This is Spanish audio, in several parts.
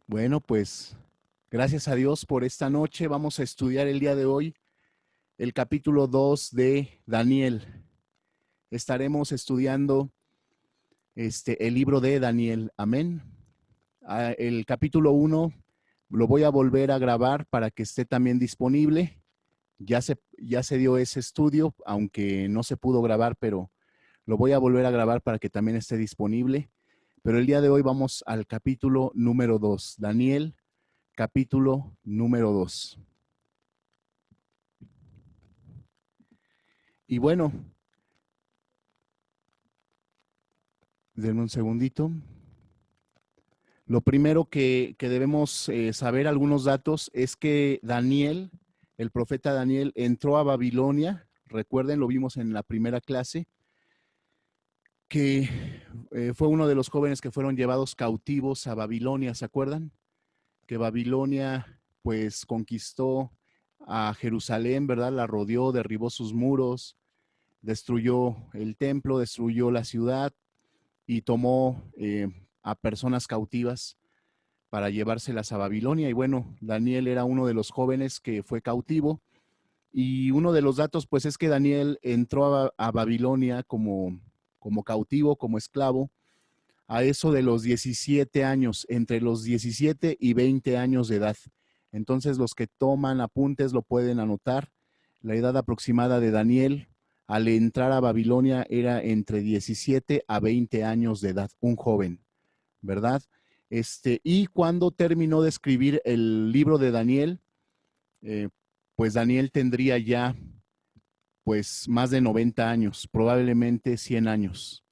Bueno, pues gracias a Dios por esta noche. Vamos a estudiar el día de hoy el capítulo 2 de Daniel. Estaremos estudiando el libro de Daniel. Amén. El capítulo 1 lo voy a volver a grabar para que esté también disponible. Ya se dio ese estudio, aunque no se pudo grabar, pero lo voy a volver a grabar para que también esté disponible. Pero el día de hoy vamos al capítulo número 2. Daniel, capítulo número 2. Y bueno, denme un segundito. Lo primero que debemos saber algunos datos es que Daniel, el profeta Daniel, entró a Babilonia. Recuerden, lo vimos en la primera clase, que fue uno de los jóvenes que fueron llevados cautivos a Babilonia, ¿se acuerdan? Que Babilonia pues conquistó a Jerusalén, ¿verdad? La rodeó, derribó sus muros, destruyó el templo, destruyó la ciudad y tomó a personas cautivas para llevárselas a Babilonia. Y bueno, Daniel era uno de los jóvenes que fue cautivo. Y uno de los datos, pues, es que Daniel entró a Babilonia como cautivo, como esclavo, a eso de los 17 años, entre los 17 y 20 años de edad. Entonces, los que toman apuntes lo pueden anotar. La edad aproximada de Daniel al entrar a Babilonia era entre 17 a 20 años de edad, un joven, ¿verdad? Y cuando terminó de escribir el libro de Daniel, eh, pues Daniel tendría ya pues más de 90 años, probablemente 100 años.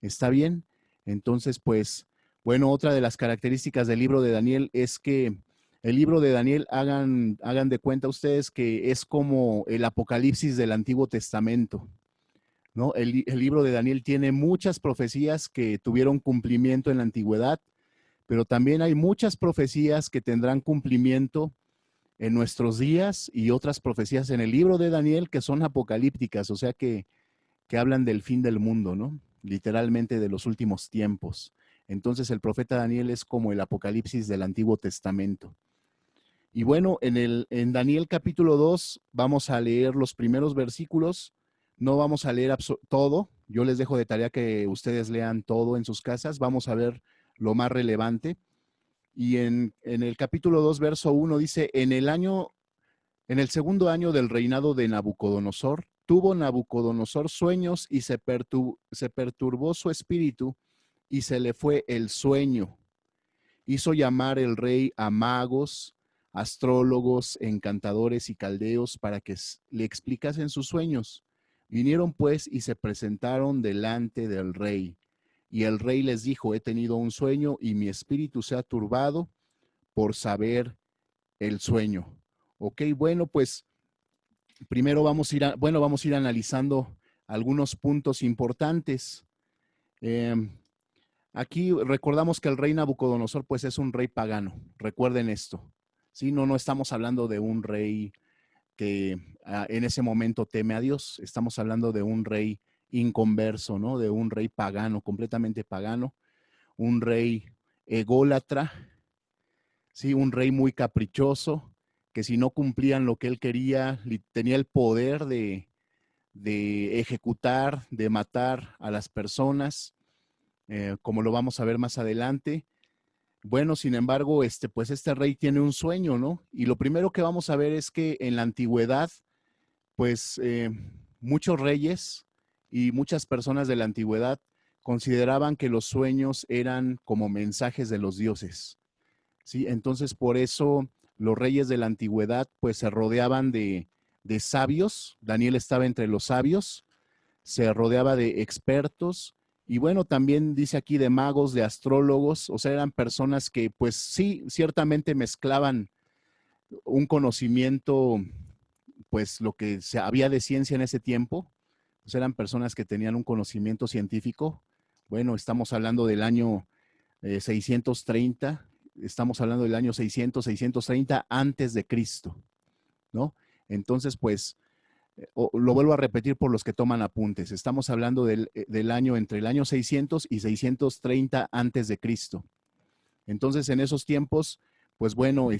¿Está bien? Entonces, pues, bueno, otra de las características del libro de Daniel es que el libro de Daniel, hagan de cuenta ustedes que es como el Apocalipsis del Antiguo Testamento, ¿no? El libro de Daniel tiene muchas profecías que tuvieron cumplimiento en la antigüedad, pero también hay muchas profecías que tendrán cumplimiento en nuestros días y otras profecías en el libro de Daniel que son apocalípticas, o sea que hablan del fin del mundo, ¿no? Literalmente de los últimos tiempos. Entonces el profeta Daniel es como el Apocalipsis del Antiguo Testamento. Y bueno, en Daniel capítulo 2 vamos a leer los primeros versículos, no vamos a leer todo, yo les dejo de tarea que ustedes lean todo en sus casas, vamos a ver lo más relevante. Y en el capítulo 2 verso 1 dice, en el segundo año del reinado de Nabucodonosor, tuvo Nabucodonosor sueños y se perturbó su espíritu y se le fue el sueño. Hizo llamar el rey a magos, astrólogos, encantadores y caldeos para que le explicasen sus sueños. Vinieron pues y se presentaron delante del rey. Y el rey les dijo, he tenido un sueño y mi espíritu se ha turbado por saber el sueño. Ok, bueno, pues primero vamos a ir analizando algunos puntos importantes. Eh, Aquí recordamos que el rey Nabucodonosor pues es un rey pagano, recuerden esto. ¿Sí? No estamos hablando de un rey que en ese momento teme a Dios, estamos hablando de un rey inconverso, ¿no? De un rey pagano, completamente pagano, un rey ególatra, ¿sí? Un rey muy caprichoso, que si no cumplían lo que él quería, tenía el poder de ejecutar, de matar a las personas, como lo vamos a ver más adelante. Bueno, sin embargo, pues este rey tiene un sueño, ¿no? Y lo primero que vamos a ver es que en la antigüedad, pues muchos reyes y muchas personas de la antigüedad consideraban que los sueños eran como mensajes de los dioses, ¿sí? Entonces, por eso los reyes de la antigüedad, pues se rodeaban de sabios. Daniel estaba entre los sabios, se rodeaba de expertos y bueno, también dice aquí de magos, de astrólogos, o sea, eran personas que pues sí, ciertamente mezclaban un conocimiento, pues lo que se había de ciencia en ese tiempo, pues eran personas que tenían un conocimiento científico. Bueno, estamos hablando del año 630, estamos hablando del año 630 antes de Cristo, ¿no? Entonces, pues lo vuelvo a repetir por los que toman apuntes, estamos hablando del año entre el año 600 y 630 antes de Cristo. Entonces, en esos tiempos, pues bueno,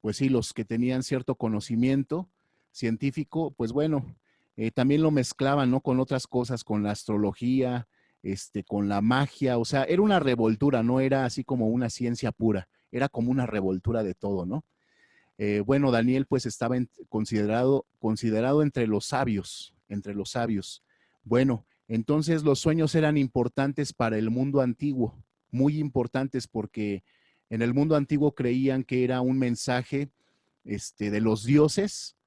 pues sí, los que tenían cierto conocimiento científico, pues bueno, también lo mezclaban, ¿no? Con otras cosas, con la astrología, con la magia, o sea, era una revoltura, no era así como una ciencia pura, era como una revoltura de todo, ¿no? Bueno, Daniel pues estaba considerado entre los sabios, entre los sabios. Bueno, entonces los sueños eran importantes para el mundo antiguo, muy importantes porque en el mundo antiguo creían que era un mensaje de los dioses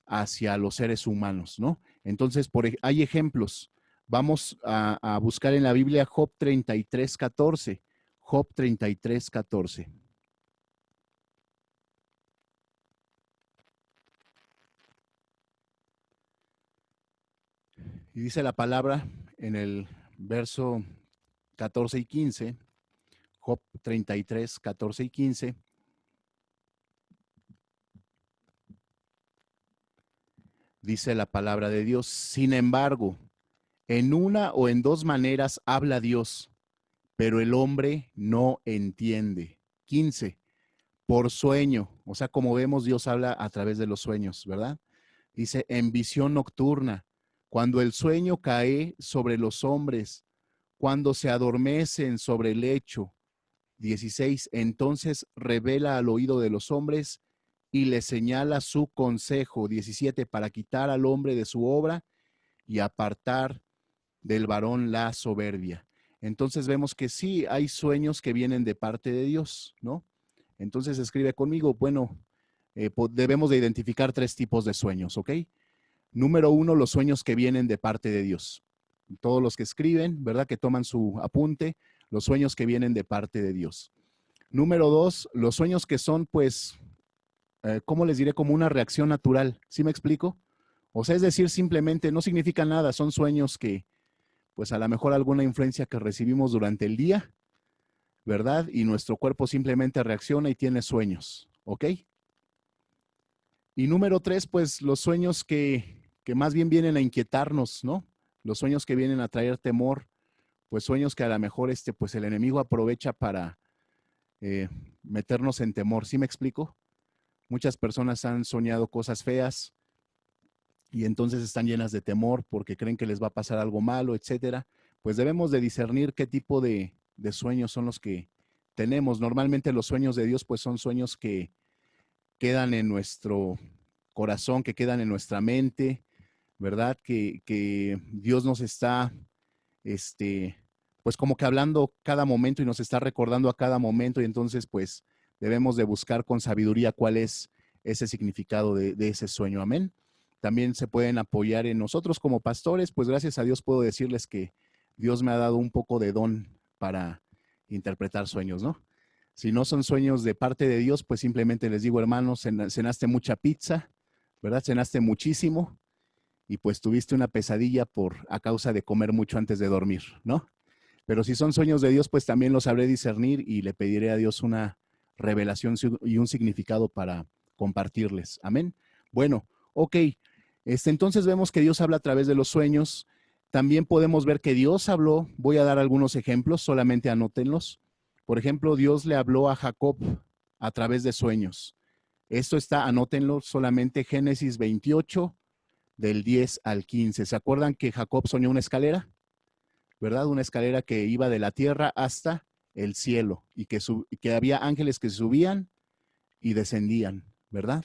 hacia los seres humanos, ¿no? Entonces, hay ejemplos. Vamos a buscar en la Biblia Job 33:14. Job 33:14. Y dice la palabra en el verso 14 y 15, Job 33, 14 y 15, dice la palabra de Dios: sin embargo, en una o en dos maneras habla Dios, pero el hombre no entiende. 15, por sueño, o sea, como vemos, Dios habla a través de los sueños, ¿verdad? Dice, en visión nocturna, cuando el sueño cae sobre los hombres, cuando se adormecen sobre el lecho. 16, entonces revela al oído de los hombres y le señala su consejo. 17, para quitar al hombre de su obra y apartar del varón la soberbia. Entonces vemos que sí hay sueños que vienen de parte de Dios, ¿no? Entonces escribe conmigo, bueno, debemos de identificar tres tipos de sueños, ¿ok? Número uno, los sueños que vienen de parte de Dios. Todos los que escriben, ¿verdad? Que toman su apunte, los sueños que vienen de parte de Dios. Número dos, los sueños que son, pues, ¿cómo les diré? Como una reacción natural. ¿Sí me explico? O sea, es decir, simplemente no significa nada, son sueños que, pues, a lo mejor alguna influencia que recibimos durante el día, ¿verdad? Y nuestro cuerpo simplemente reacciona y tiene sueños, ¿ok? Y número tres, pues, los sueños que más bien vienen a inquietarnos, ¿no? Los sueños que vienen a traer temor, pues sueños que a lo mejor, pues, el enemigo aprovecha para eh, meternos en temor. ¿Sí me explico? Muchas personas han soñado cosas feas y entonces están llenas de temor porque creen que les va a pasar algo malo, etcétera. Pues debemos de discernir qué tipo de sueños son los que tenemos. Normalmente los sueños de Dios pues son sueños que quedan en nuestro corazón, que quedan en nuestra mente, ¿verdad? Que Dios nos está, pues como que hablando cada momento y nos está recordando a cada momento y entonces pues debemos de buscar con sabiduría cuál es ese significado de ese sueño. Amén. También se pueden apoyar en nosotros como pastores, pues gracias a Dios puedo decirles que Dios me ha dado un poco de don para interpretar sueños, ¿no? Si no son sueños de parte de Dios, pues simplemente les digo, hermanos, cenaste mucha pizza, ¿verdad? Cenaste muchísimo y pues tuviste una pesadilla a causa de comer mucho antes de dormir, ¿no? Pero si son sueños de Dios, pues también los sabré discernir y le pediré a Dios una revelación y un significado para compartirles. Amén. Bueno, ok. Entonces vemos que Dios habla a través de los sueños. También podemos ver que Dios habló. Voy a dar algunos ejemplos, solamente anótenlos. Por ejemplo, Dios le habló a Jacob a través de sueños. Esto está, anótenlo, solamente Génesis 28, del 10 al 15. ¿Se acuerdan que Jacob soñó una escalera? ¿Verdad? Una escalera que iba de la tierra hasta el cielo y que había ángeles que subían y descendían, ¿verdad?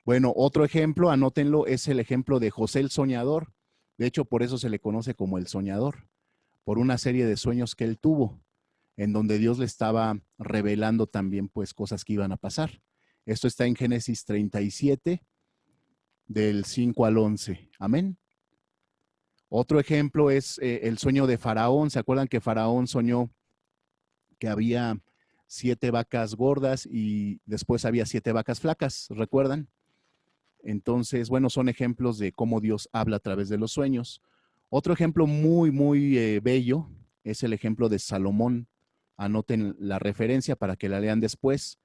Bueno, otro ejemplo, anótenlo, es el ejemplo de José el soñador. De hecho, por eso se le conoce como el soñador, por una serie de sueños que él tuvo, en donde Dios le estaba revelando también pues cosas que iban a pasar. Esto está en Génesis 37, del 5 al 11. Amén. Otro ejemplo es el sueño de Faraón. ¿Se acuerdan que Faraón soñó que había 7 vacas gordas y después había 7 vacas flacas? ¿Recuerdan? Entonces, bueno, son ejemplos de cómo Dios habla a través de los sueños. Otro ejemplo muy, muy bello es el ejemplo de Salomón. Anoten la referencia para que la lean después.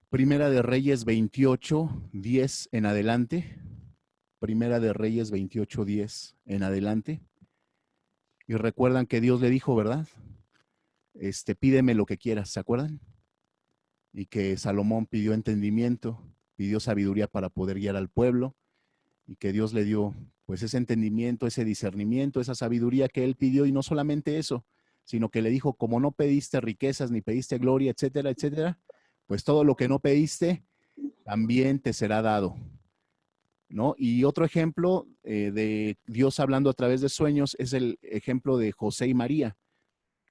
Primera de Reyes 28, 10 en adelante. Primera de Reyes 28, 10 en adelante. Y recuerdan que Dios le dijo, ¿verdad? pídeme lo que quieras, ¿se acuerdan? Y que Salomón pidió entendimiento, pidió sabiduría para poder guiar al pueblo, y que Dios le dio pues ese entendimiento, ese discernimiento, esa sabiduría que él pidió, y no solamente eso, sino que le dijo, como no pediste riquezas, ni pediste gloria, etcétera, etcétera, pues todo lo que no pediste también te será dado, ¿no? Y otro ejemplo de Dios hablando a través de sueños es el ejemplo de José y María.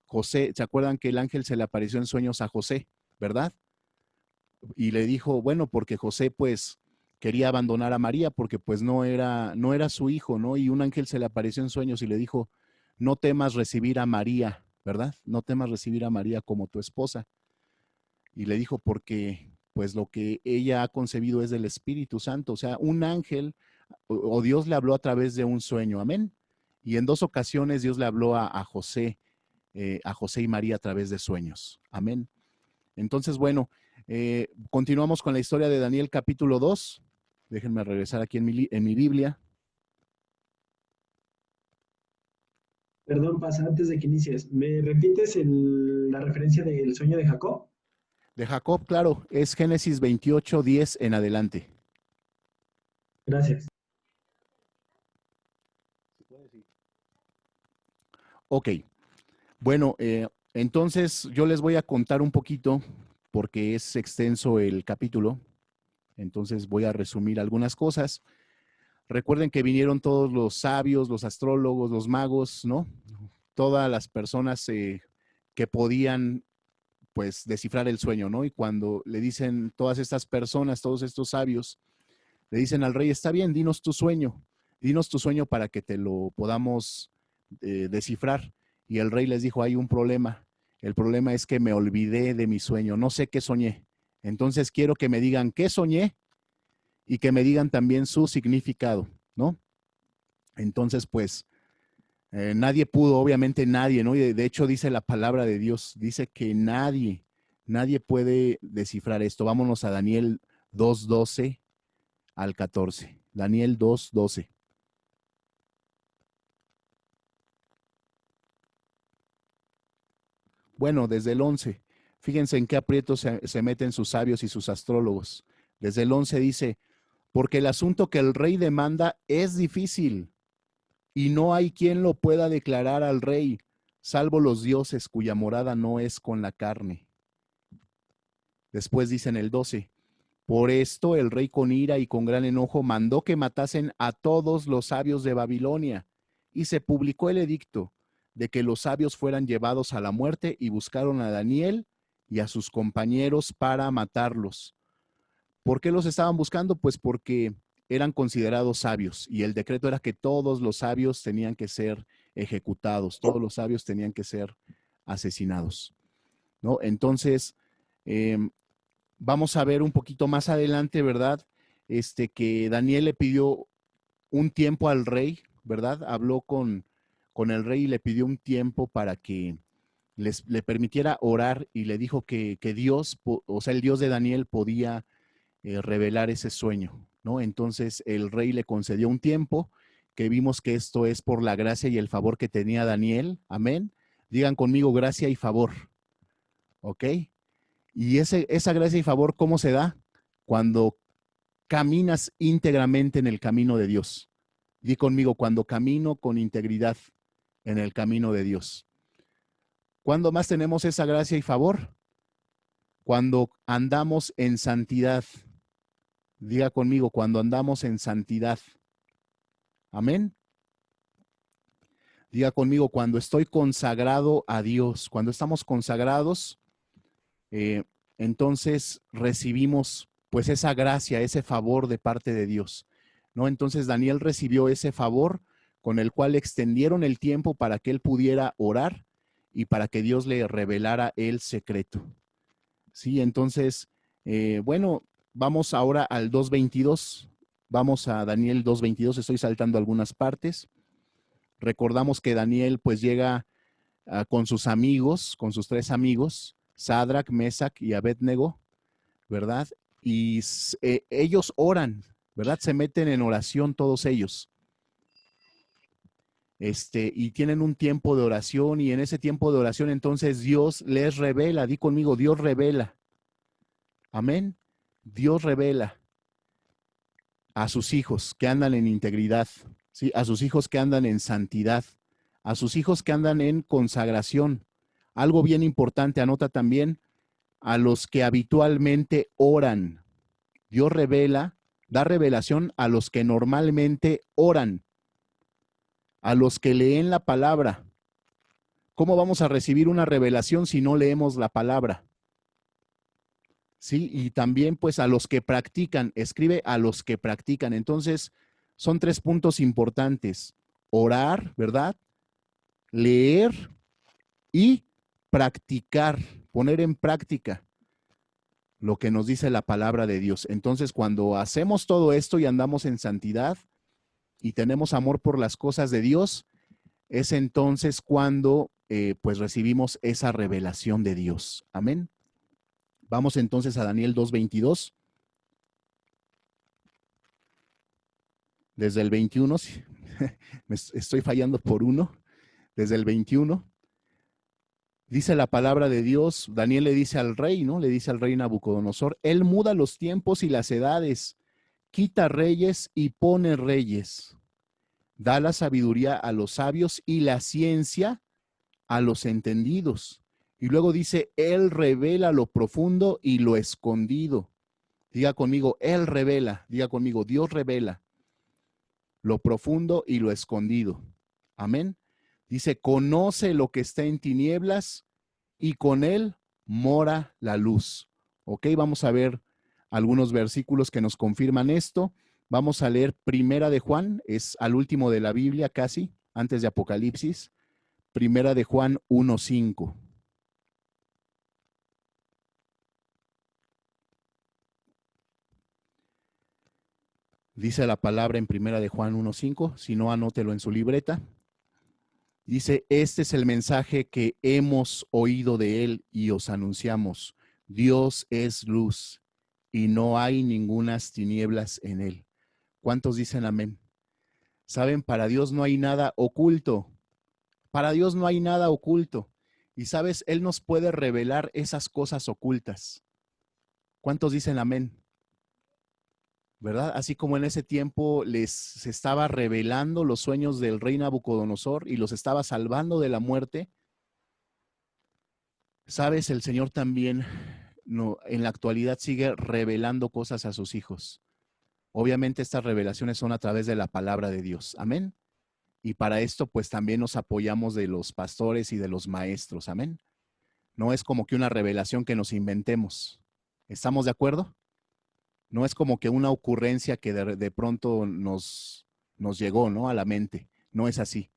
José, ¿se acuerdan que el ángel se le apareció en sueños a José, verdad? Y le dijo, bueno, porque José pues quería abandonar a María porque pues no era su hijo, ¿no? Y un ángel se le apareció en sueños y le dijo, no temas recibir a María, ¿verdad? No temas recibir a María como tu esposa. Y le dijo, porque pues lo que ella ha concebido es del Espíritu Santo, o sea, un ángel o Dios le habló a través de un sueño, amén. Y en dos ocasiones Dios le habló a José y María a través de sueños, amén. Entonces, bueno, continuamos con la historia de Daniel capítulo 2. Déjenme regresar aquí en mi Biblia. Perdón, pasa, antes de que inicies, ¿me repites la referencia del sueño de Jacob? De Jacob, claro, es Génesis 28, 10 en adelante. Gracias. Ok, bueno, entonces yo les voy a contar un poquito porque es extenso el capítulo, entonces voy a resumir algunas cosas. Recuerden que vinieron todos los sabios, los astrólogos, los magos, ¿no? Todas las personas que podían pues descifrar el sueño, ¿no? Y cuando le dicen todas estas personas, todos estos sabios, le dicen al rey, está bien, dinos tu sueño para que te lo podamos descifrar. Y el rey les dijo, hay un problema. El problema es que me olvidé de mi sueño, no sé qué soñé. Entonces quiero que me digan qué soñé y que me digan también su significado, ¿no? Entonces, pues, nadie pudo, obviamente nadie, ¿no? Y de hecho dice la palabra de Dios, dice que nadie puede descifrar esto. Vámonos a Daniel 2:12 al 14. Daniel 2:12. Bueno, desde el 11. Fíjense en qué aprietos se meten sus sabios y sus astrólogos. Desde el 11 dice, porque el asunto que el rey demanda es difícil y no hay quien lo pueda declarar al rey, salvo los dioses cuya morada no es con la carne. Después dice en el 12, por esto el rey con ira y con gran enojo mandó que matasen a todos los sabios de Babilonia, y se publicó el edicto de que los sabios fueran llevados a la muerte, y buscaron a Daniel y a sus compañeros para matarlos. ¿Por qué los estaban buscando? Pues porque eran considerados sabios, y el decreto era que todos los sabios tenían que ser ejecutados, todos los sabios tenían que ser asesinados, ¿no? Entonces, eh, vamos a ver un poquito más adelante, ¿verdad? Que Daniel le pidió un tiempo al rey, ¿verdad? Habló con el rey y le pidió un tiempo para que le permitiera orar, y le dijo que Dios, o sea, el Dios de Daniel podía revelar ese sueño, ¿no? Entonces el rey le concedió un tiempo, que vimos que esto es por la gracia y el favor que tenía Daniel, amén. Digan conmigo gracia y favor, ¿ok? Y esa gracia y favor, ¿cómo se da? Cuando caminas íntegramente en el camino de Dios. Di conmigo, cuando camino con integridad en el camino de Dios. ¿Cuándo más tenemos esa gracia y favor? Cuando andamos en santidad. Diga conmigo, cuando andamos en santidad. Amén. Diga conmigo, cuando estoy consagrado a Dios. Cuando estamos consagrados, eh, entonces recibimos pues esa gracia, ese favor de parte de Dios, ¿no? Entonces Daniel recibió ese favor con el cual extendieron el tiempo para que él pudiera orar y para que Dios le revelara el secreto. Sí, entonces, bueno, vamos ahora al 2:22. Vamos a Daniel 2:22. Estoy saltando algunas partes. Recordamos que Daniel pues llega con sus amigos, con sus tres amigos, Sadrach, Mesach y Abednego, ¿verdad? Y ellos oran, ¿verdad? Se meten en oración todos ellos. y tienen un tiempo de oración, y en ese tiempo de oración entonces Dios les revela. Di conmigo, Dios revela. Amén. Dios revela a sus hijos que andan en integridad, ¿sí? A sus hijos que andan en santidad, a sus hijos que andan en consagración. Algo bien importante, anota también, a los que habitualmente oran. Dios revela, da revelación a los que normalmente oran, a los que leen la palabra. ¿Cómo vamos a recibir una revelación si no leemos la palabra? Sí, y también pues a los que practican, escribe a los que practican. Entonces, son 3 puntos importantes: orar, ¿verdad? Leer y practicar, poner en práctica lo que nos dice la palabra de Dios. Entonces, cuando hacemos todo esto y andamos en santidad y tenemos amor por las cosas de Dios, es entonces cuando pues recibimos esa revelación de Dios. Amén. Vamos entonces a Daniel 2:22. Desde el 21, me estoy fallando por uno, desde el 21. Dice la palabra de Dios, Daniel le dice al rey, ¿no? Le dice al rey Nabucodonosor, él muda los tiempos y las edades, quita reyes y pone reyes, da la sabiduría a los sabios y la ciencia a los entendidos. Y luego dice, él revela lo profundo y lo escondido. Diga conmigo, él revela, diga conmigo, Dios revela lo profundo y lo escondido. Amén. Dice, conoce lo que está en tinieblas y con él mora la luz. Ok, vamos a ver algunos versículos que nos confirman esto. Vamos a leer Primera de Juan, es al último de la Biblia casi, antes de Apocalipsis. Primera de Juan 1:5. Dice la palabra en Primera de Juan 1:5, si no, anótelo en su libreta. Dice, este es el mensaje que hemos oído de él y os anunciamos. Dios es luz y no hay ningunas tinieblas en él. ¿Cuántos dicen amén? Saben, para Dios no hay nada oculto. Para Dios no hay nada oculto. Y sabes, Él nos puede revelar esas cosas ocultas. ¿Cuántos dicen amén? ¿Verdad? Así como en ese tiempo se estaba revelando los sueños del rey Nabucodonosor y los estaba salvando de la muerte. Sabes, el Señor también en la actualidad sigue revelando cosas a sus hijos. Obviamente estas revelaciones son a través de la palabra de Dios. Amén. Y para esto pues también nos apoyamos de los pastores y de los maestros. Amén. No es como que una revelación que nos inventemos. ¿Estamos de acuerdo? No es como que una ocurrencia que de pronto nos llegó, ¿no? A la mente. No es así.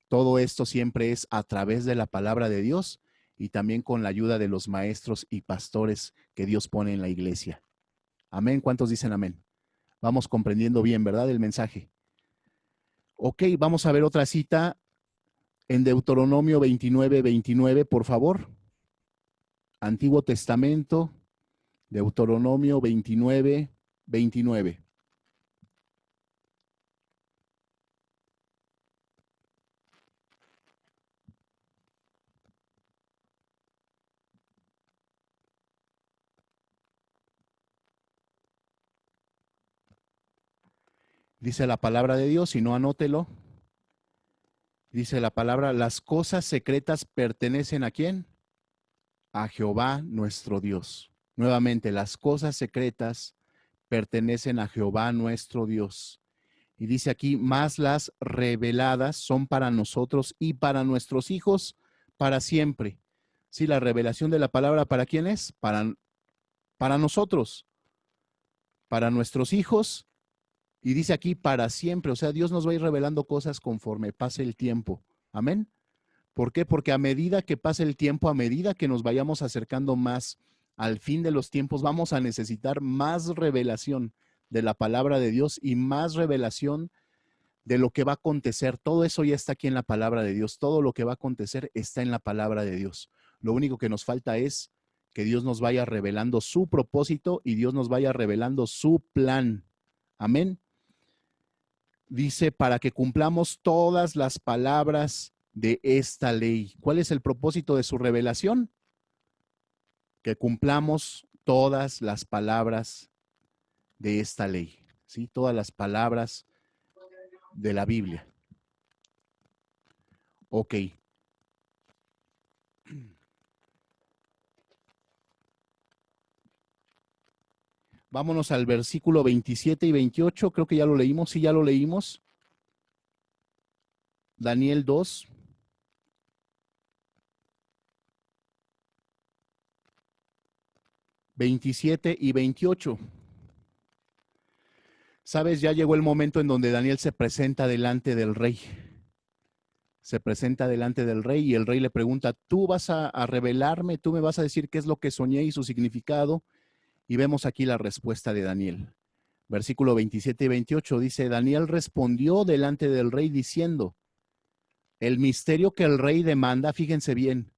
Todo esto siempre es a través de la palabra de Dios y también con la ayuda de los maestros y pastores que Dios pone en la iglesia. Amén. ¿Cuántos dicen amén? Vamos comprendiendo bien, ¿verdad? El mensaje. Ok, vamos a ver otra cita en Deuteronomio 29:29, por favor. Antiguo Testamento, Deuteronomio 29:29. Dice la palabra de Dios, si no, anótelo. Dice la palabra, las cosas secretas pertenecen ¿a quién? A Jehová nuestro Dios. Nuevamente, las cosas secretas pertenecen a Jehová nuestro Dios. Y dice aquí, más las reveladas son para nosotros y para nuestros hijos para siempre. Sí, la revelación de la palabra, ¿para quién es? Para nosotros, para nuestros hijos. Y dice aquí, para siempre. O sea, Dios nos va a ir revelando cosas conforme pase el tiempo. Amén. ¿Por qué? Porque a medida que pase el tiempo, a medida que nos vayamos acercando más al fin de los tiempos, vamos a necesitar más revelación de la palabra de Dios y más revelación de lo que va a acontecer. Todo eso ya está aquí en la palabra de Dios. Todo lo que va a acontecer está en la palabra de Dios. Lo único que nos falta es que Dios nos vaya revelando su propósito y Dios nos vaya revelando su plan. Amén. dice, para que cumplamos todas las palabras de esta ley. ¿Cuál es el propósito de su revelación? Que cumplamos todas las palabras de esta ley, ¿sí? Todas las palabras de la Biblia. Ok. Vámonos al versículo 27 y 28. Creo que ya lo leímos. Sí, ya lo leímos. Daniel 2. (27 y 28). Sabes, ya llegó el momento en donde Daniel se presenta delante del rey. Se presenta delante del rey y el rey le pregunta, ¿tú vas a revelarme? ¿Tú me vas a decir qué es lo que soñé y su significado? Y vemos aquí la respuesta de Daniel. Versículo 27 y 28 dice, Daniel respondió delante del rey diciendo, el misterio que el rey demanda, fíjense bien,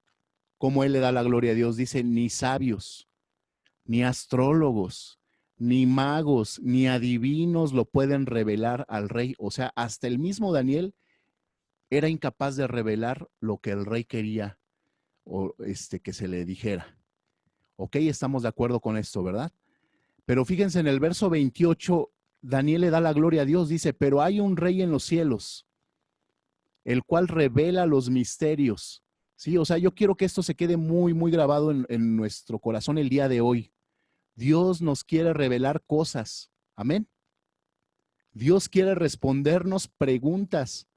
cómo él le da la gloria a Dios, dice, ni sabios, ni astrólogos, ni magos, ni adivinos lo pueden revelar al rey. O sea, hasta el mismo Daniel era incapaz de revelar lo que el rey quería o que se le dijera. Ok, estamos de acuerdo con esto, ¿verdad? Pero fíjense en el verso 28, Daniel le da la gloria a Dios, dice, pero hay un rey en los cielos, el cual revela los misterios. Sí, o sea, yo quiero que esto se quede muy, muy grabado en nuestro corazón el día de hoy. Dios nos quiere revelar cosas. Amén. Dios quiere respondernos preguntas.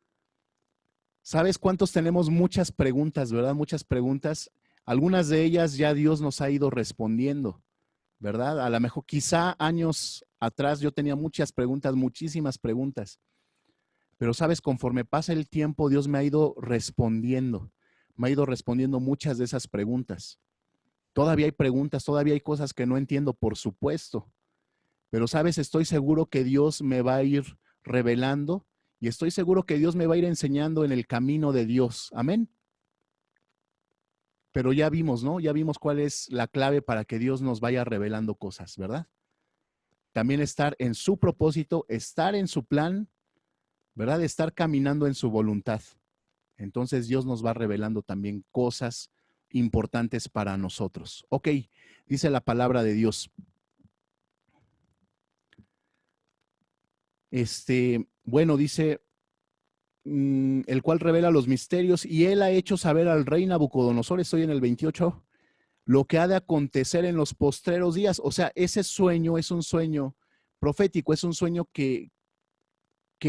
¿Sabes cuántos tenemos muchas preguntas, verdad? Muchas preguntas. Algunas de ellas ya Dios nos ha ido respondiendo, ¿verdad? A lo mejor quizá años atrás yo tenía muchas preguntas, muchísimas preguntas. Pero sabes, conforme pasa el tiempo, Dios me ha ido respondiendo. Me ha ido respondiendo muchas de esas preguntas. Todavía hay preguntas, todavía hay cosas que no entiendo, por supuesto. Pero sabes, estoy seguro que Dios me va a ir revelando y estoy seguro que Dios me va a ir enseñando en el camino de Dios. Amén. Pero ya vimos, ¿no? Ya vimos cuál es la clave para que Dios nos vaya revelando cosas, ¿verdad? También estar en su propósito, estar en su plan, ¿verdad? Estar caminando en su voluntad. Entonces Dios nos va revelando también cosas importantes para nosotros. Ok, dice la palabra de Dios. Bueno, dice, el cual revela los misterios y él ha hecho saber al rey Nabucodonosor, estoy en el 28, lo que ha de acontecer en los postreros días. O sea, ese sueño es un sueño profético, es un sueño que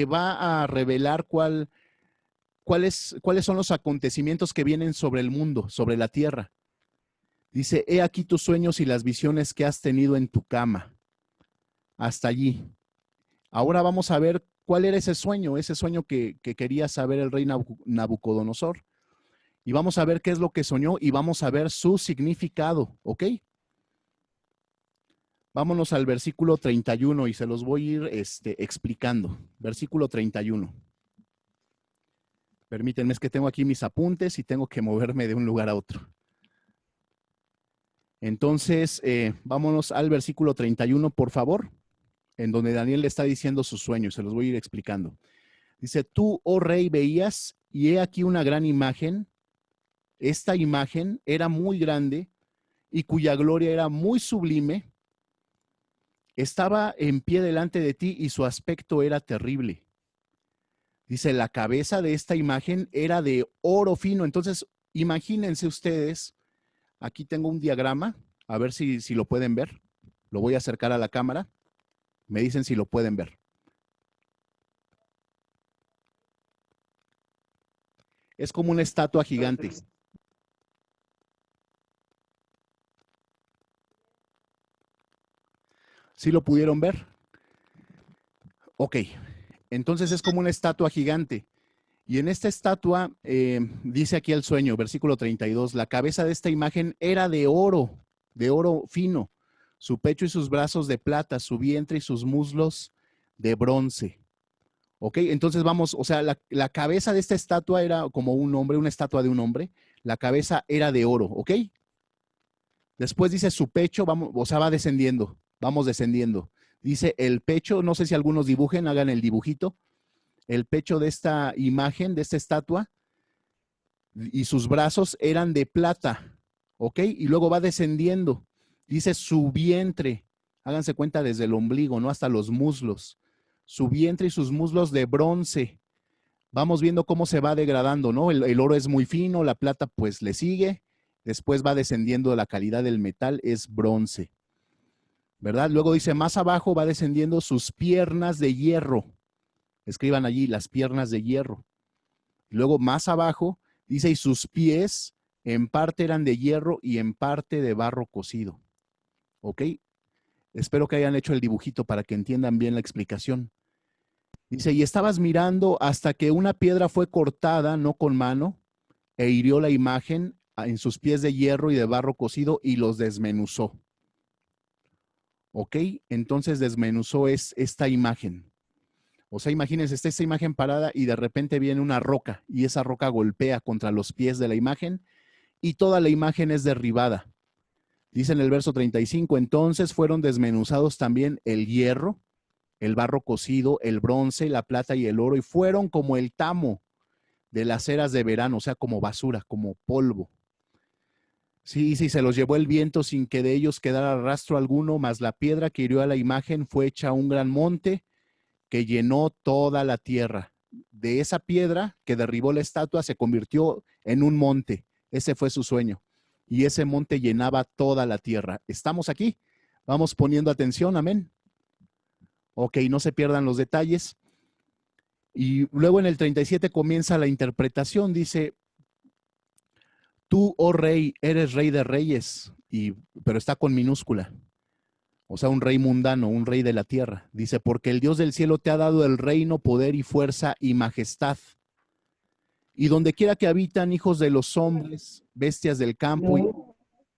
va a revelar cuáles son los acontecimientos que vienen sobre el mundo, sobre la tierra. Dice, he aquí tus sueños y las visiones que has tenido en tu cama. Hasta allí. Ahora vamos a ver cuál era ese sueño que quería saber el rey Nabucodonosor. Y vamos a ver qué es lo que soñó y vamos a ver su significado, ¿ok? Vámonos al versículo 31 y se los voy a ir explicando. Versículo 31. Permítanme, es que tengo aquí mis apuntes y tengo que moverme de un lugar a otro. Entonces, vámonos al versículo 31, por favor, en donde Daniel le está diciendo sus sueños. Se los voy a ir explicando. Dice, tú, oh rey, veías y he aquí una gran imagen. Esta imagen era muy grande y cuya gloria era muy sublime. Estaba en pie delante de ti y su aspecto era terrible. Dice, la cabeza de esta imagen era de oro fino. Entonces, imagínense ustedes, aquí tengo un diagrama, a ver si lo pueden ver. Lo voy a acercar a la cámara. Me dicen si lo pueden ver. Es como una estatua gigante. ¿Sí lo pudieron ver? Ok, entonces es como una estatua gigante. Y en esta estatua, dice aquí el sueño, versículo 32, la cabeza de esta imagen era de oro fino, su pecho y sus brazos de plata, su vientre y sus muslos de bronce. Ok, entonces vamos, o sea, la cabeza de esta estatua era como un hombre, una estatua de un hombre, la cabeza era de oro, ¿ok? Después dice su pecho, vamos, o sea, va descendiendo, vamos descendiendo. Dice el pecho, no sé si algunos dibujen, hagan el dibujito. el pecho de esta imagen, de esta estatua, y sus brazos eran de plata, ¿ok? Y luego va descendiendo. Dice su vientre, háganse cuenta desde el ombligo, ¿no? Hasta los muslos. Su vientre y sus muslos de bronce. Vamos viendo cómo se va degradando, ¿no? El oro es muy fino, la plata pues le sigue, después va descendiendo la calidad del metal, es bronce, ¿verdad? Luego dice, más abajo va descendiendo sus piernas de hierro. Escriban allí, las piernas de hierro. Y luego más abajo dice, y sus pies en parte eran de hierro y en parte de barro cocido. ¿Ok? Espero que hayan hecho el dibujito para que entiendan bien la explicación. Dice, y estabas mirando hasta que una piedra fue cortada, no con mano, e hirió la imagen en sus pies de hierro y de barro cocido y los desmenuzó. ¿Ok? Entonces desmenuzó esta imagen. O sea, imagínense, está esta imagen parada y de repente viene una roca y esa roca golpea contra los pies de la imagen y toda la imagen es derribada. Dice en el verso 35, entonces fueron desmenuzados también el hierro, el barro cocido, el bronce, la plata y el oro, y fueron como el tamo de las eras de verano, o sea, como basura, como polvo. Sí, sí, se los llevó el viento sin que de ellos quedara rastro alguno, mas la piedra que hirió a la imagen fue hecha un gran monte que llenó toda la tierra. De esa piedra que derribó la estatua se convirtió en un monte. Ese fue su sueño. Y ese monte llenaba toda la tierra. ¿Estamos aquí? Vamos poniendo atención, amén. Ok, no se pierdan los detalles. Y luego en el 37 comienza la interpretación. Dice, tú, oh rey, eres rey de reyes, pero está con minúscula. O sea, un rey mundano, un rey de la tierra. Dice, porque el Dios del cielo te ha dado el reino, poder y fuerza y majestad. Y donde quiera que habitan hijos de los hombres, bestias del campo y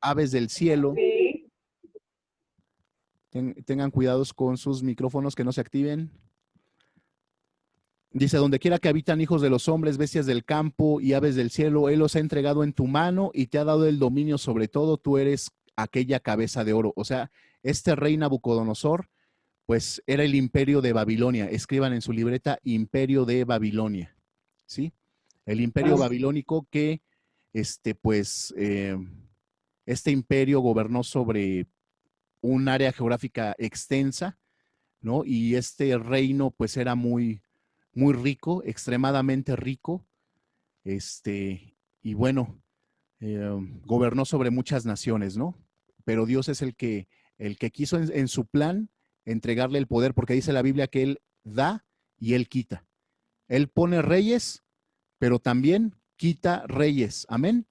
aves del cielo, tengan cuidados con sus micrófonos que no se activen. Dice, donde quiera que habitan hijos de los hombres, bestias del campo y aves del cielo, Él los ha entregado en tu mano y te ha dado el dominio sobre todo, tú eres aquella cabeza de oro. O sea, este rey Nabucodonosor, pues era el imperio de Babilonia. Escriban en su libreta, imperio de Babilonia, ¿sí? El imperio babilónico que, este imperio gobernó sobre un área geográfica extensa, ¿no? Y este reino, pues era muy, muy rico, extremadamente rico, y bueno, gobernó sobre muchas naciones, ¿no? Pero Dios es el que quiso en su plan entregarle el poder, porque dice la Biblia que Él da y Él quita. Él pone reyes, pero también quita reyes. Amén.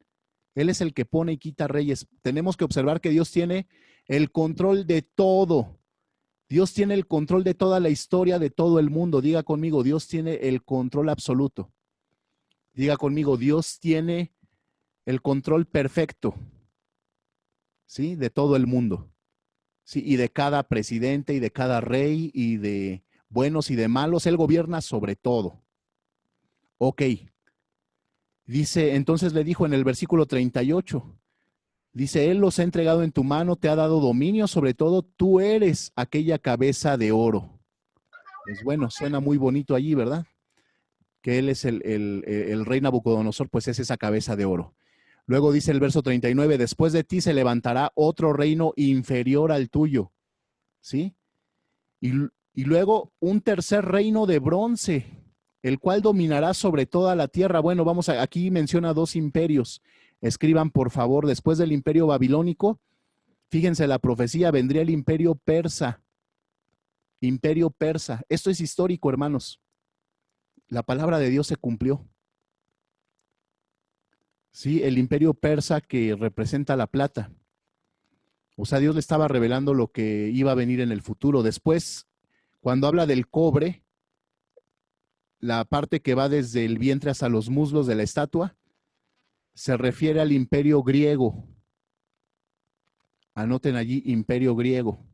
Él es el que pone y quita reyes. Tenemos que observar que Dios tiene el control de todo. Dios tiene el control de toda la historia, de todo el mundo. Diga conmigo, Dios tiene el control absoluto. Diga conmigo, Dios tiene el control perfecto, ¿sí? De todo el mundo, ¿sí? Y de cada presidente y de cada rey y de buenos y de malos. Él gobierna sobre todo. Ok. Dice, entonces le dijo en el versículo 38, dice, Él los ha entregado en tu mano, te ha dado dominio, sobre todo tú eres aquella cabeza de oro. Pues bueno, suena muy bonito allí, ¿verdad? Que Él es el rey Nabucodonosor, pues es esa cabeza de oro. Luego dice el verso 39, después de ti se levantará otro reino inferior al tuyo, ¿sí? Y, y luego un tercer reino de bronce, el cual dominará sobre toda la tierra. Bueno, aquí menciona dos imperios. Escriban, por favor, después del imperio babilónico, fíjense la profecía, vendría el imperio persa. Imperio persa. Esto es histórico, hermanos. La palabra de Dios se cumplió. Sí, el imperio persa que representa la plata. O sea, Dios le estaba revelando lo que iba a venir en el futuro. Después, cuando habla del cobre, la parte que va desde el vientre hasta los muslos de la estatua, se refiere al imperio griego. Anoten allí, imperio griego.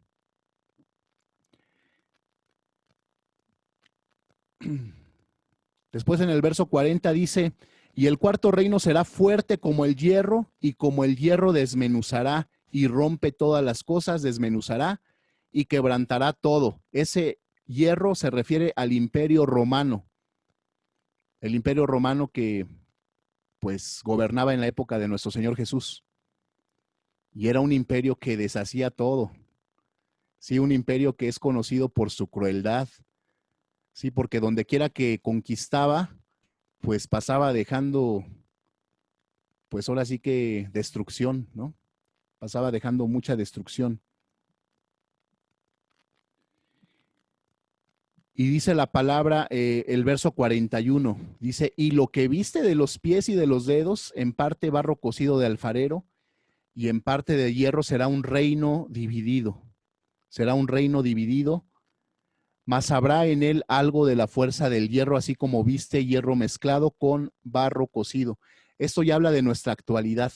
Después en el verso 40 dice, y el cuarto reino será fuerte como el hierro, y como el hierro desmenuzará y rompe todas las cosas, desmenuzará y quebrantará todo. Ese hierro se refiere al imperio romano. El Imperio Romano que pues gobernaba en la época de nuestro Señor Jesús. Y era un imperio que deshacía todo. Sí, un imperio que es conocido por su crueldad. Sí, porque donde quiera que conquistaba, pues pasaba dejando, pues ahora sí que destrucción, ¿no? Pasaba dejando mucha destrucción. Y dice la palabra, el verso 41, dice, y lo que viste de los pies y de los dedos, en parte barro cocido de alfarero, y en parte de hierro será un reino dividido. Será un reino dividido, mas habrá en él algo de la fuerza del hierro, así como viste hierro mezclado con barro cocido. Esto ya habla de nuestra actualidad.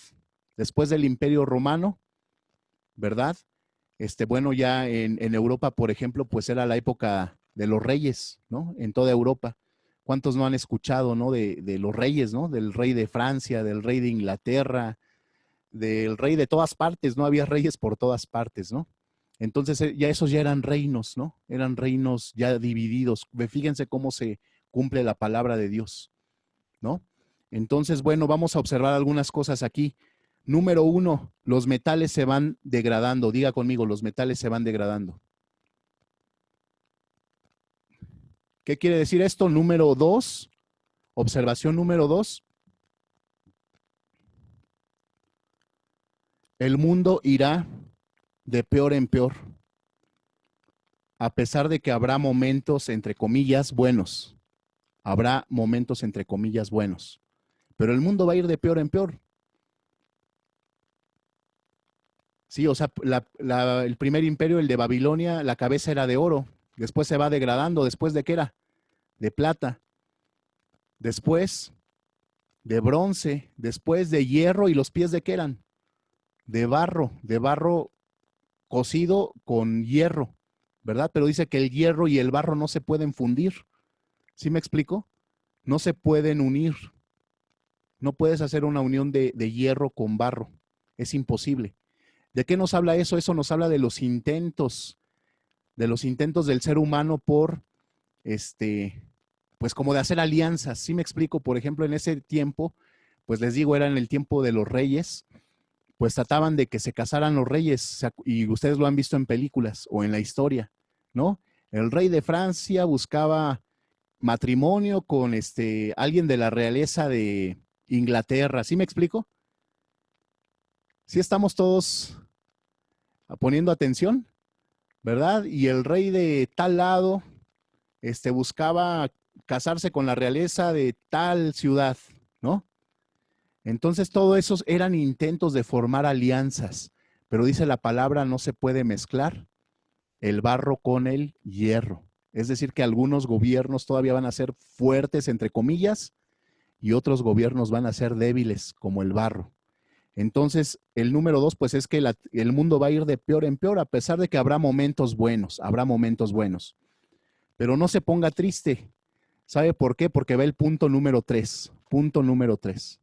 Después del Imperio Romano, ¿verdad? Bueno, ya en Europa, por ejemplo, pues era la época de los reyes, ¿no? En toda Europa. ¿Cuántos no han escuchado, ¿no? De los reyes, ¿no? Del rey de Francia, del rey de Inglaterra, del rey de todas partes, ¿no? Había reyes por todas partes, ¿no? Entonces ya esos ya eran reinos, ¿no? Eran reinos ya divididos. Fíjense cómo se cumple la palabra de Dios, ¿no? Entonces, bueno, vamos a observar algunas cosas aquí. Número 1, los metales se van degradando. Diga conmigo, los metales se van degradando. ¿Qué quiere decir esto? Número 2, observación número 2. El mundo irá de peor en peor, a pesar de que habrá momentos, entre comillas, buenos. Habrá momentos, entre comillas, buenos. Pero el mundo va a ir de peor en peor. Sí, o sea, el primer imperio, el de Babilonia, la cabeza era de oro. Después se va degradando. ¿Después de qué era? De plata. Después de bronce. Después de hierro. ¿Y los pies de qué eran? De barro cocido con hierro, ¿verdad? Pero dice que el hierro y el barro no se pueden fundir. ¿Sí me explico? No se pueden unir. No puedes hacer una unión de hierro con barro. Es imposible. ¿De qué nos habla eso? Eso nos habla de los intentos del ser humano por, pues como de hacer alianzas. ¿Sí me explico? Por ejemplo, en ese tiempo, pues les digo, era en el tiempo de los reyes, pues trataban de que se casaran los reyes, y ustedes lo han visto en películas o en la historia, ¿no? El rey de Francia buscaba matrimonio con alguien de la realeza de Inglaterra. ¿Sí me explico? Sí estamos todos poniendo atención, ¿verdad? Y el rey de tal lado, buscaba casarse con la realeza de tal ciudad, ¿no? Entonces, todo esos eran intentos de formar alianzas, pero dice la palabra, no se puede mezclar el barro con el hierro. Es decir, que algunos gobiernos todavía van a ser fuertes, entre comillas, y otros gobiernos van a ser débiles, como el barro. Entonces, el número 2, pues es que el mundo va a ir de peor en peor, a pesar de que habrá momentos buenos, habrá momentos buenos. Pero no se ponga triste. ¿Sabe por qué? Porque va el punto número 3. Punto número 3.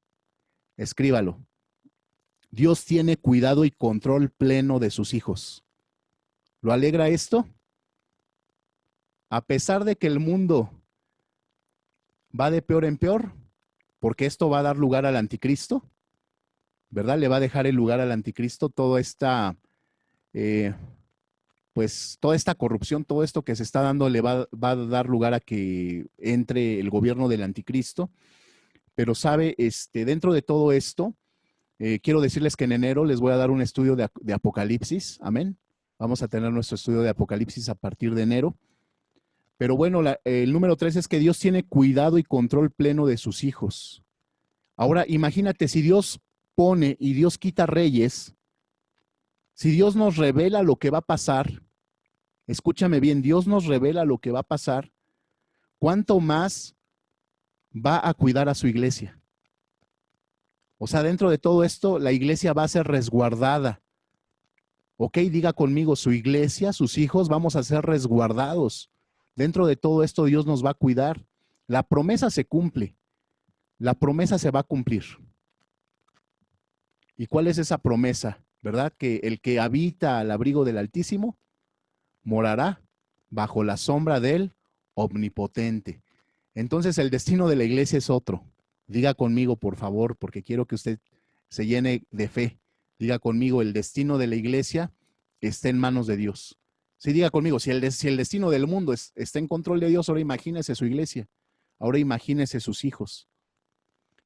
Escríbalo. Dios tiene cuidado y control pleno de sus hijos. ¿Lo alegra esto? A pesar de que el mundo va de peor en peor, porque esto va a dar lugar al anticristo, ¿verdad? Le va a dejar el lugar al anticristo toda esta, pues toda esta corrupción, todo esto que se está dando va a dar lugar a que entre el gobierno del anticristo. Pero sabe, dentro de todo esto, quiero decirles que en enero les voy a dar un estudio de Apocalipsis, amén. Vamos a tener nuestro estudio de Apocalipsis a partir de enero. Pero bueno, el número 3 es que Dios tiene cuidado y control pleno de sus hijos. Ahora, imagínate, si Dios pone y Dios quita reyes, si Dios nos revela lo que va a pasar, escúchame bien, Dios nos revela lo que va a pasar, ¿cuánto más va a cuidar a su iglesia? O sea, dentro de todo esto, la iglesia va a ser resguardada. Ok, diga conmigo, su iglesia, sus hijos, vamos a ser resguardados. Dentro de todo esto, Dios nos va a cuidar. La promesa se cumple. La promesa se va a cumplir. ¿Y cuál es esa promesa? ¿Verdad? Que el que habita al abrigo del Altísimo morará bajo la sombra del Omnipotente. Entonces el destino de la iglesia es otro. Diga conmigo, por favor, porque quiero que usted se llene de fe. Diga conmigo, el destino de la iglesia está en manos de Dios. Sí, diga conmigo, si el destino del mundo está en control de Dios, ahora imagínese su iglesia. Ahora imagínese sus hijos.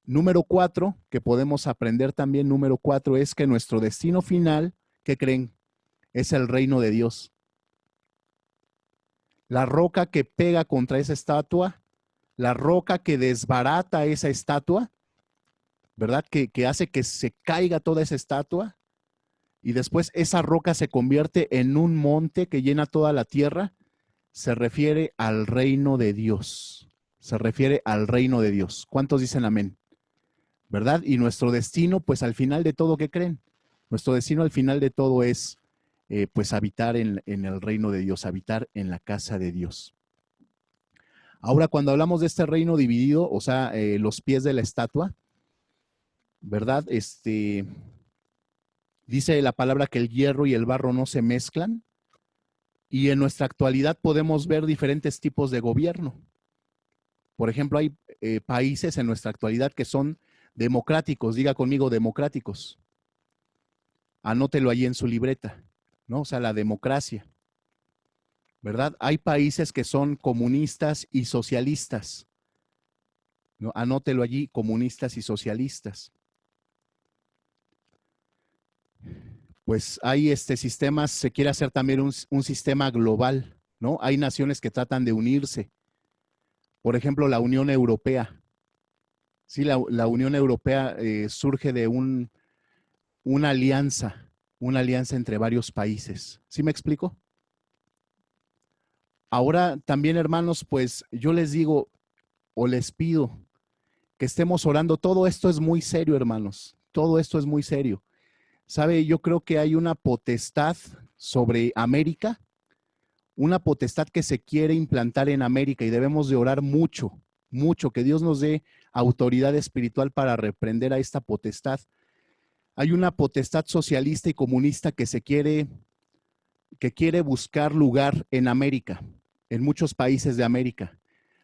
Número 4, que podemos aprender también, número 4, es que nuestro destino final, ¿qué creen? Es el reino de Dios. La roca que pega contra esa estatua, la roca que desbarata esa estatua, ¿verdad? Que hace que se caiga toda esa estatua y después esa roca se convierte en un monte que llena toda la tierra, se refiere al reino de Dios. Se refiere al reino de Dios. ¿Cuántos dicen amén? ¿Verdad? Y nuestro destino, pues al final de todo, ¿qué creen? Nuestro destino al final de todo es, pues, habitar en el reino de Dios, habitar en la casa de Dios. Ahora, cuando hablamos de este reino dividido, o sea, los pies de la estatua, ¿verdad? Dice la palabra que el hierro y el barro no se mezclan. Y en nuestra actualidad podemos ver diferentes tipos de gobierno. Por ejemplo, hay países en nuestra actualidad que son democráticos. Diga conmigo, democráticos. Anótelo ahí en su libreta, ¿no? O sea, la democracia, ¿verdad? Hay países que son comunistas y socialistas, ¿no? Anótelo allí, comunistas y socialistas. Pues hay sistemas, se quiere hacer también un sistema global, ¿no? Hay naciones que tratan de unirse. Por ejemplo, la Unión Europea. Sí, la Unión Europea surge de una alianza entre varios países. ¿Sí me explico? Ahora también, hermanos, pues yo les digo o les pido que estemos orando. Todo esto es muy serio, hermanos. Todo esto es muy serio. ¿Sabe? Yo creo que hay una potestad sobre América, una potestad que se quiere implantar en América y debemos de orar mucho, mucho, que Dios nos dé autoridad espiritual para reprender a esta potestad. Hay una potestad socialista y comunista que quiere buscar lugar en América, en muchos países de América.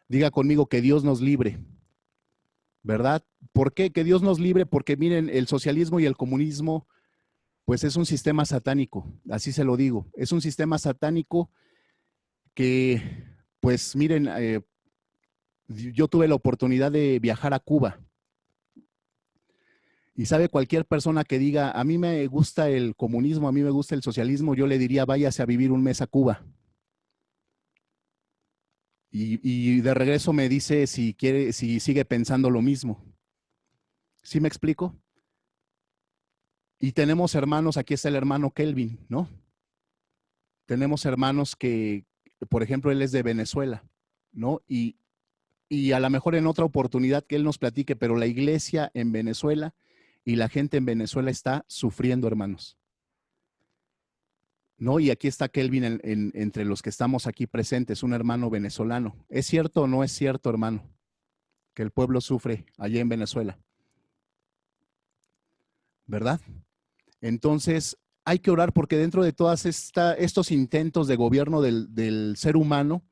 Diga conmigo que Dios nos libre, ¿verdad? ¿Por qué? Que Dios nos libre, porque miren, el socialismo y el comunismo, pues es un sistema satánico, así se lo digo. Es un sistema satánico que, pues miren, yo tuve la oportunidad de viajar a Cuba. Y sabe, cualquier persona que diga, a mí me gusta el comunismo, a mí me gusta el socialismo, yo le diría, váyase a vivir un mes a Cuba. Y de regreso me dice si quiere, si sigue pensando lo mismo. ¿Sí me explico? Y tenemos hermanos, aquí está el hermano Kelvin, ¿no? Tenemos hermanos que, por ejemplo, él es de Venezuela, ¿no? Y a lo mejor en otra oportunidad que él nos platique, pero la iglesia en Venezuela y la gente en Venezuela está sufriendo, hermanos. ¿No? Y aquí está Kelvin entre los que estamos aquí presentes, un hermano venezolano. ¿Es cierto o no es cierto, hermano, que el pueblo sufre allá en Venezuela? ¿Verdad? Entonces, hay que orar porque dentro de todos estos intentos de gobierno del ser humano,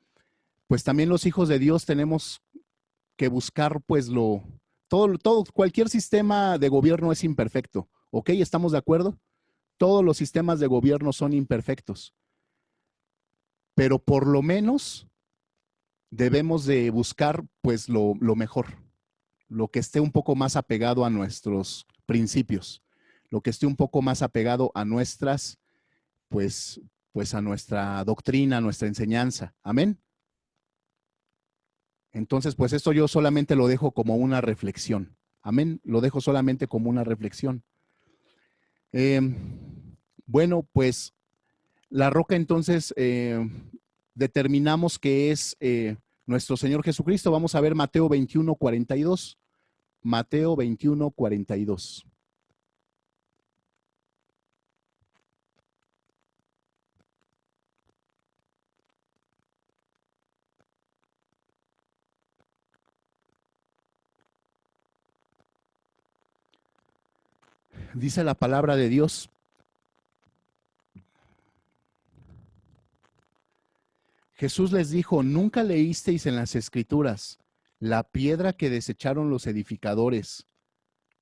pues también los hijos de Dios tenemos que buscar, pues, cualquier sistema de gobierno es imperfecto. ¿Ok? ¿Estamos de acuerdo? Todos los sistemas de gobierno son imperfectos. Pero por lo menos debemos de buscar, pues, lo mejor, lo que esté un poco más apegado a nuestros principios, lo que esté un poco más apegado a nuestras, pues a nuestra doctrina, a nuestra enseñanza. Amén. Entonces, pues esto yo solamente lo dejo como una reflexión. Amén. Lo dejo solamente como una reflexión. Eh, bueno, pues la roca entonces determinamos que es nuestro Señor Jesucristo. Vamos a ver Mateo 21:42. Mateo 21:42. Dice la palabra de Dios: Jesús les dijo, ¿nunca leísteis en las Escrituras? La piedra que desecharon los edificadores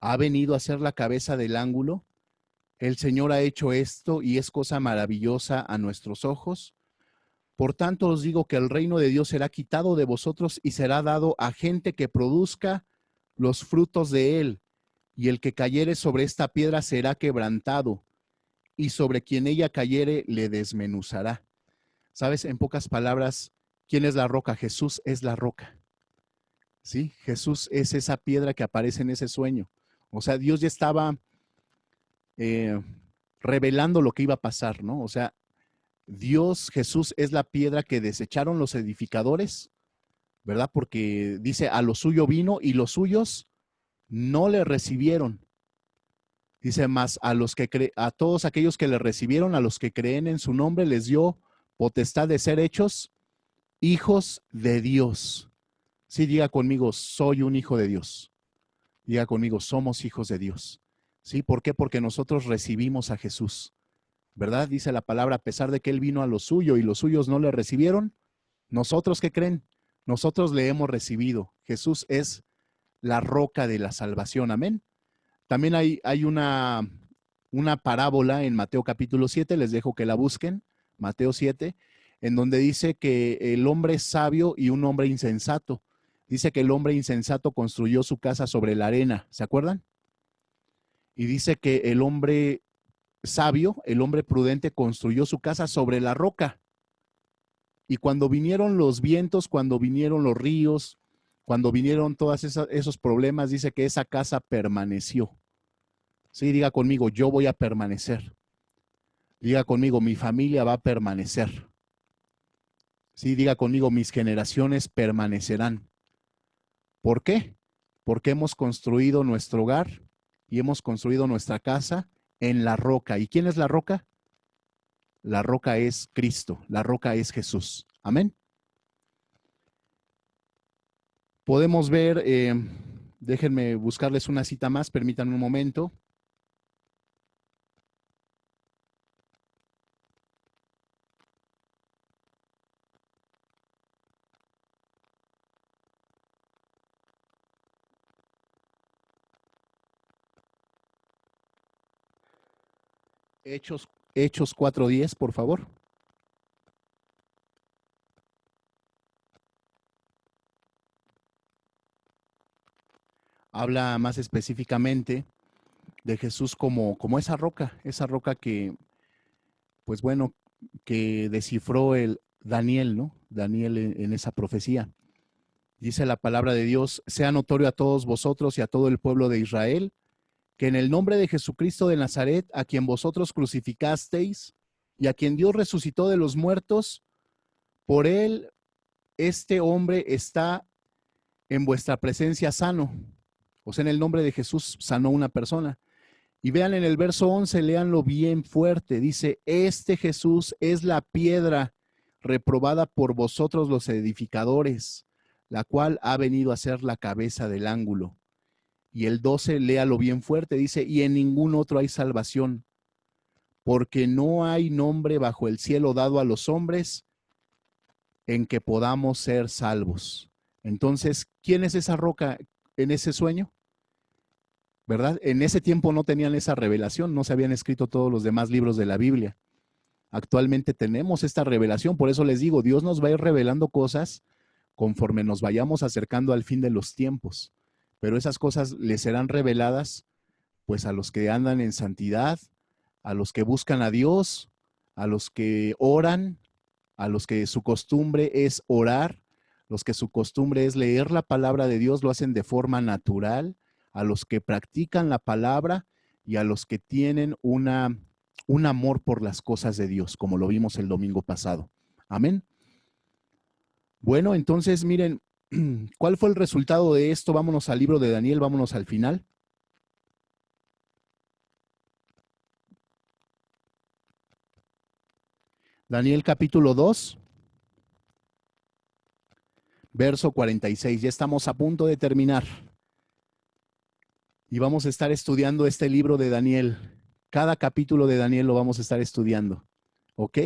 ha venido a ser la cabeza del ángulo. El Señor ha hecho esto y es cosa maravillosa a nuestros ojos. Por tanto os digo que el reino de Dios será quitado de vosotros y será dado a gente que produzca los frutos de él. Y el que cayere sobre esta piedra será quebrantado, y sobre quien ella cayere le desmenuzará. ¿Sabes? En pocas palabras, ¿quién es la roca? Jesús es la roca. ¿Sí? Jesús es esa piedra que aparece en ese sueño. O sea, Dios ya estaba eh, revelando lo que iba a pasar, ¿no? O sea, Dios, Jesús es la piedra que desecharon los edificadores, ¿verdad? Porque dice, a lo suyo vino y los suyos no le recibieron. Dice, más a todos aquellos que le recibieron, a los que creen en su nombre, les dio potestad de ser hechos hijos de Dios. Sí, diga conmigo, soy un hijo de Dios. Diga conmigo, somos hijos de Dios. ¿Sí? ¿Por qué? Porque nosotros recibimos a Jesús, ¿verdad? Dice la palabra, a pesar de que Él vino a lo suyo y los suyos no le recibieron, nosotros, ¿qué creen? Nosotros le hemos recibido. Jesús es la roca de la salvación. Amén. También hay una parábola en Mateo capítulo 7, les dejo que la busquen, Mateo 7, en donde dice que el hombre es sabio y un hombre insensato. Dice que el hombre insensato construyó su casa sobre la arena, ¿se acuerdan? Y dice que el hombre sabio, el hombre prudente, construyó su casa sobre la roca. Y cuando vinieron los vientos, cuando vinieron los ríos, cuando vinieron todos esos problemas, dice que esa casa permaneció. Sí, diga conmigo, yo voy a permanecer. Diga conmigo, mi familia va a permanecer. Sí, diga conmigo, mis generaciones permanecerán. ¿Por qué? Porque hemos construido nuestro hogar y hemos construido nuestra casa en la roca. ¿Y quién es la roca? La roca es Cristo, la roca es Jesús. Amén. Podemos ver, déjenme buscarles una cita más, permítanme un momento. Hechos 4:10, por favor. Habla más específicamente de Jesús como esa roca que, pues bueno, que descifró el Daniel, ¿no? Daniel en esa profecía. Dice la palabra de Dios, sea notorio a todos vosotros y a todo el pueblo de Israel, que en el nombre de Jesucristo de Nazaret, a quien vosotros crucificasteis y a quien Dios resucitó de los muertos, por él este hombre está en vuestra presencia sano. O sea, en el nombre de Jesús sanó una persona. Y vean en el verso 11, léanlo bien fuerte. Dice, este Jesús es la piedra reprobada por vosotros los edificadores, la cual ha venido a ser la cabeza del ángulo. Y el 12, léalo bien fuerte, dice, y en ningún otro hay salvación, porque no hay nombre bajo el cielo dado a los hombres en que podamos ser salvos. Entonces, ¿quién es esa roca en ese sueño? ¿Verdad? En ese tiempo no tenían esa revelación, no se habían escrito todos los demás libros de la Biblia. Actualmente tenemos esta revelación, por eso les digo, Dios nos va a ir revelando cosas conforme nos vayamos acercando al fin de los tiempos. Pero esas cosas les serán reveladas pues a los que andan en santidad, a los que buscan a Dios, a los que oran, a los que su costumbre es orar, los que su costumbre es leer la palabra de Dios, lo hacen de forma natural, a los que practican la palabra y a los que tienen un amor por las cosas de Dios, como lo vimos el domingo pasado. Amén. Bueno, entonces miren, ¿cuál fue el resultado de esto? Vámonos al libro de Daniel, vámonos al final. Daniel capítulo 2, verso 46. Ya estamos a punto de terminar. Y vamos a estar estudiando este libro de Daniel. Cada capítulo de Daniel lo vamos a estar estudiando. ¿Ok?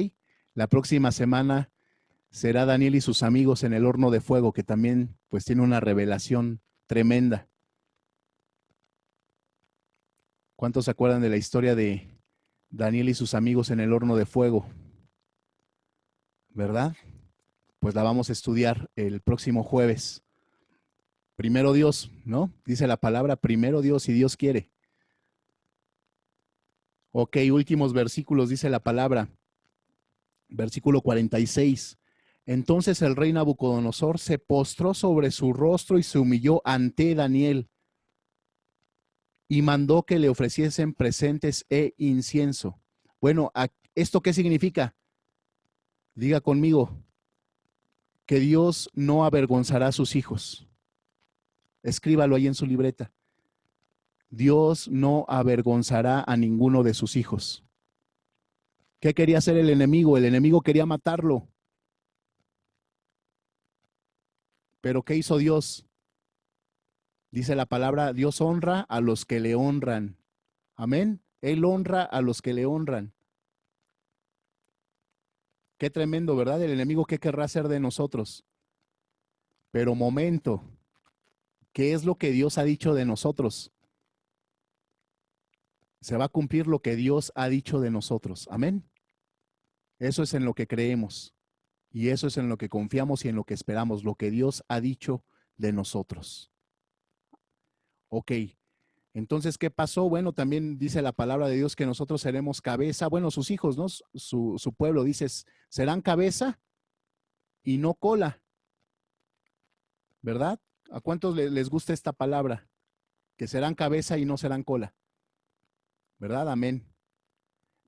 La próxima semana será Daniel y sus amigos en el horno de fuego, que también pues tiene una revelación tremenda. ¿Cuántos se acuerdan de la historia de Daniel y sus amigos en el horno de fuego? ¿Verdad? Pues la vamos a estudiar el próximo jueves. Primero Dios, ¿no? Dice la palabra, primero Dios, si Dios quiere. Ok, últimos versículos, dice la palabra. Versículo 46. Entonces el rey Nabucodonosor se postró sobre su rostro y se humilló ante Daniel y mandó que le ofreciesen presentes e incienso. Bueno, ¿esto qué significa? Diga conmigo, que Dios no avergonzará a sus hijos. Escríbalo ahí en su libreta. Dios no avergonzará a ninguno de sus hijos. ¿Qué quería hacer el enemigo? El enemigo quería matarlo. Pero ¿qué hizo Dios? Dice la palabra, Dios honra a los que le honran. Amén. Él honra a los que le honran. Qué tremendo, ¿verdad? El enemigo, ¿qué querrá hacer de nosotros? Pero momento, ¿qué es lo que Dios ha dicho de nosotros? Se va a cumplir lo que Dios ha dicho de nosotros. Amén. Eso es en lo que creemos. Y eso es en lo que confiamos y en lo que esperamos, lo que Dios ha dicho de nosotros. Ok. Entonces, ¿qué pasó? Bueno, también dice la palabra de Dios que nosotros seremos cabeza. Bueno, sus hijos, ¿no? Su pueblo, dices, serán cabeza y no cola, ¿verdad? ¿A cuántos les gusta esta palabra? Que serán cabeza y no serán cola, ¿verdad? Amén.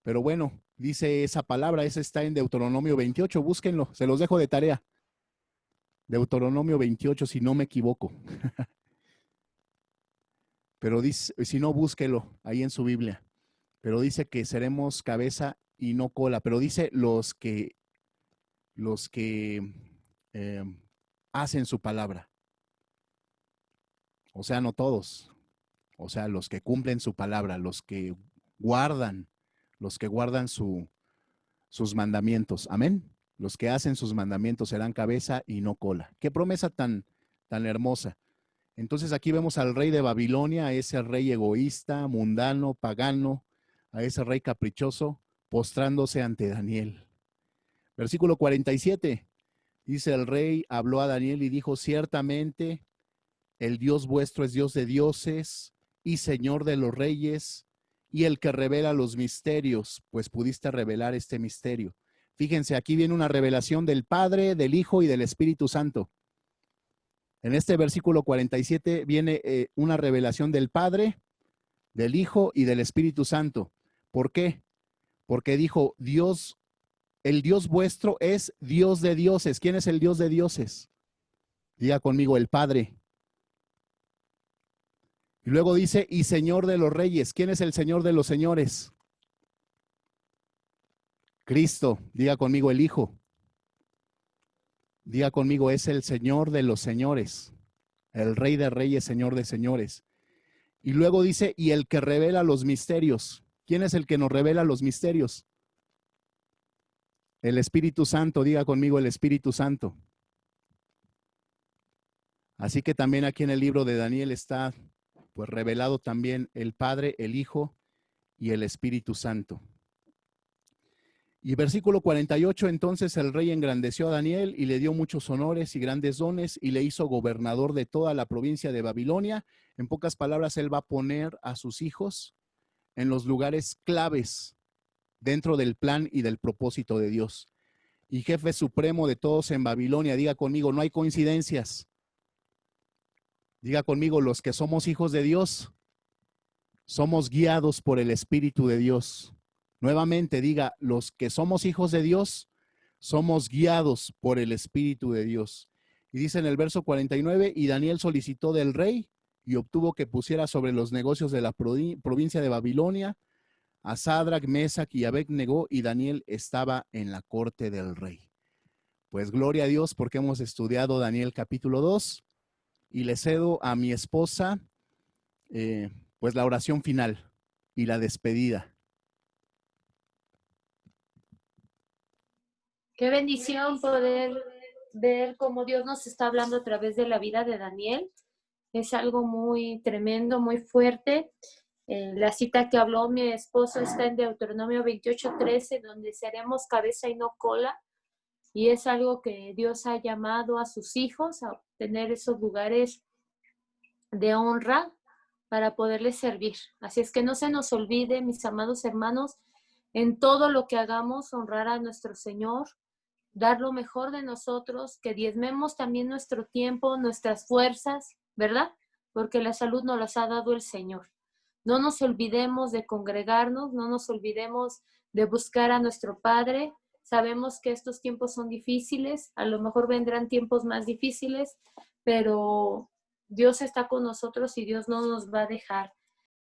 Pero bueno, dice esa palabra, esa está en Deuteronomio 28, búsquenlo, se los dejo de tarea. Deuteronomio 28, si no me equivoco. Pero dice, si no, búsquelo ahí en su Biblia. Pero dice que seremos cabeza y no cola. Pero dice los que eh, hacen su palabra. O sea, no todos. O sea, los que cumplen su palabra, guardan, los que guardan sus mandamientos. Amén. Los que hacen sus mandamientos serán cabeza y no cola. Qué promesa tan hermosa. Entonces aquí vemos al rey de Babilonia, a ese rey egoísta, mundano, pagano, a ese rey caprichoso, postrándose ante Daniel. Versículo 47, dice el rey, habló a Daniel y dijo, ciertamente el Dios vuestro es Dios de dioses y Señor de los reyes y el que revela los misterios, pues pudiste revelar este misterio. Fíjense, aquí viene una revelación del Padre, del Hijo y del Espíritu Santo. En este versículo 47 viene una revelación del Padre, del Hijo y del Espíritu Santo. ¿Por qué? Porque dijo, Dios, el Dios vuestro es Dios de dioses. ¿Quién es el Dios de dioses? Diga conmigo, el Padre. Y luego dice, y Señor de los reyes. ¿Quién es el Señor de los señores? Cristo. Diga conmigo, el Hijo. Diga conmigo, es el Señor de los señores. El Rey de reyes, Señor de señores. Y luego dice, y el que revela los misterios. ¿Quién es el que nos revela los misterios? El Espíritu Santo, diga conmigo el Espíritu Santo. Así que también aquí en el libro de Daniel está pues revelado también el Padre, el Hijo y el Espíritu Santo. Y versículo 48, entonces el rey engrandeció a Daniel y le dio muchos honores y grandes dones y le hizo gobernador de toda la provincia de Babilonia. En pocas palabras, él va a poner a sus hijos en los lugares claves dentro del plan y del propósito de Dios. Y jefe supremo de todos en Babilonia, diga conmigo, no hay coincidencias. Diga conmigo, los que somos hijos de Dios, somos guiados por el Espíritu de Dios. Nuevamente diga, los que somos hijos de Dios, somos guiados por el Espíritu de Dios. Y dice en el verso 49, y Daniel solicitó del rey y obtuvo que pusiera sobre los negocios de la provincia de Babilonia a Sadrach, Mesach y Abed-Negó, y Daniel estaba en la corte del rey. Pues gloria a Dios porque hemos estudiado Daniel capítulo 2 y le cedo a mi esposa pues la oración final y la despedida. Qué bendición poder ver cómo Dios nos está hablando a través de la vida de Daniel. Es algo muy tremendo, muy fuerte. La cita que habló mi esposo está en Deuteronomio 28:13, donde seremos cabeza y no cola. Y es algo que Dios ha llamado a sus hijos a tener esos lugares de honra para poderles servir. Así es que no se nos olvide, mis amados hermanos, en todo lo que hagamos, honrar a nuestro Señor, dar lo mejor de nosotros, que diezmemos también nuestro tiempo, nuestras fuerzas, ¿verdad? Porque la salud nos las ha dado el Señor. No nos olvidemos de congregarnos, no nos olvidemos de buscar a nuestro Padre. Sabemos que estos tiempos son difíciles, a lo mejor vendrán tiempos más difíciles, pero Dios está con nosotros y Dios no nos va a dejar.